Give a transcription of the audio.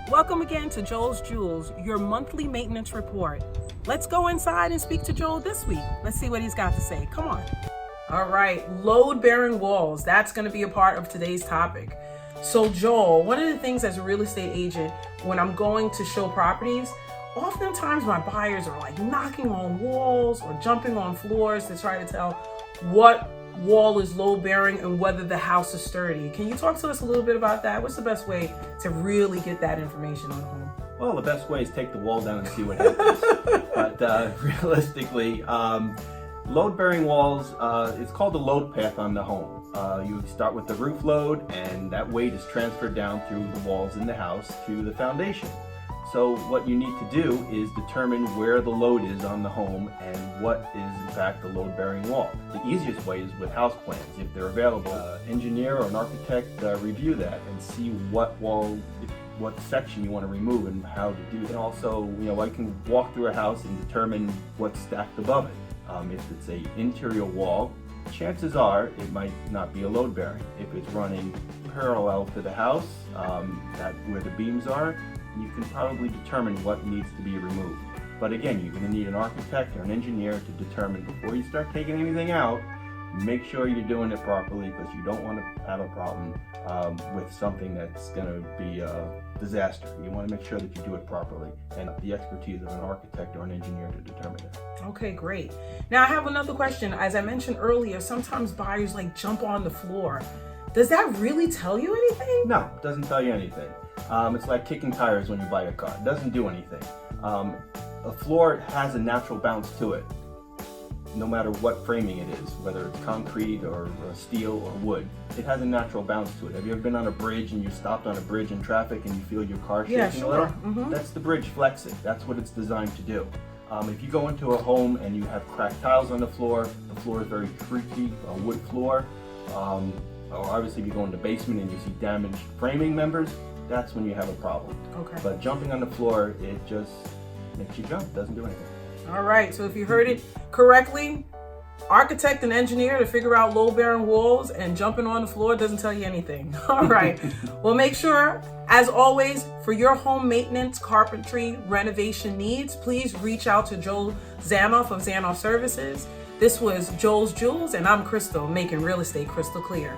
Welcome again to Joel's Jewels, your monthly maintenance report. Let's go inside and speak to Joel this week. Let's see what he's got to say. Come on. All right, load-bearing walls. That's going to be a part of today's topic. So Joel, one of the things as a real estate agent, when I'm going to show properties, oftentimes my buyers are like knocking on walls or jumping on floors to try to tell what wall is load bearing and whether the house is sturdy. Can you talk to us a little bit about that? What's the best way to really get that information on the home? Well, the best way is take the wall down and see what happens. But realistically, load-bearing walls, it's called the load path on the home. You start with the roof load, and that weight is transferred down through the walls in the house to the foundation. So what you need to do is determine where the load is on the home and what is in fact the load-bearing wall. The easiest way is with house plans. If they're available, engineer or an architect review that and see what wall, what section you want to remove and how to do that. And also, I can walk through a house and determine what's stacked above it. If it's an interior wall, chances are it might not be a load bearing. If it's running parallel to the house, where the beams are, you can probably determine what needs to be removed. But again, you're going to need an architect or an engineer to determine before you start taking anything out. Make sure you're doing it properly, because you don't want to have a problem with something that's going to be a disaster. You want to make sure that you do it properly, and the expertise of an architect or an engineer to determine it. Okay, great. Now I have another question. As I mentioned earlier, sometimes buyers jump on the floor. Does that really tell you anything? No, it doesn't tell you anything. It's like kicking tires when you buy a car. It doesn't do anything. A floor has a natural bounce to it, no matter what framing it is, whether it's concrete or steel or wood. It has a natural bounce to it. Have you ever been on a bridge and you stopped on a bridge in traffic and you feel your car shaking a little? Mm-hmm. That's the bridge flexing. That's what it's designed to do. If you go into a home and you have cracked tiles on the floor is very creaky, a wood floor, or obviously if you go in the basement and you see damaged framing members, that's when you have a problem. Okay. But jumping on the floor, it just makes you jump, doesn't do anything. All right, so if you heard it correctly, architect and engineer to figure out load-bearing walls, and jumping on the floor doesn't tell you anything. All right, well, make sure, as always, for your home maintenance, carpentry, renovation needs, please reach out to Joel Zanoff of Zanoff Services. This was Joel's Jewels, and I'm Crystal, making real estate crystal clear.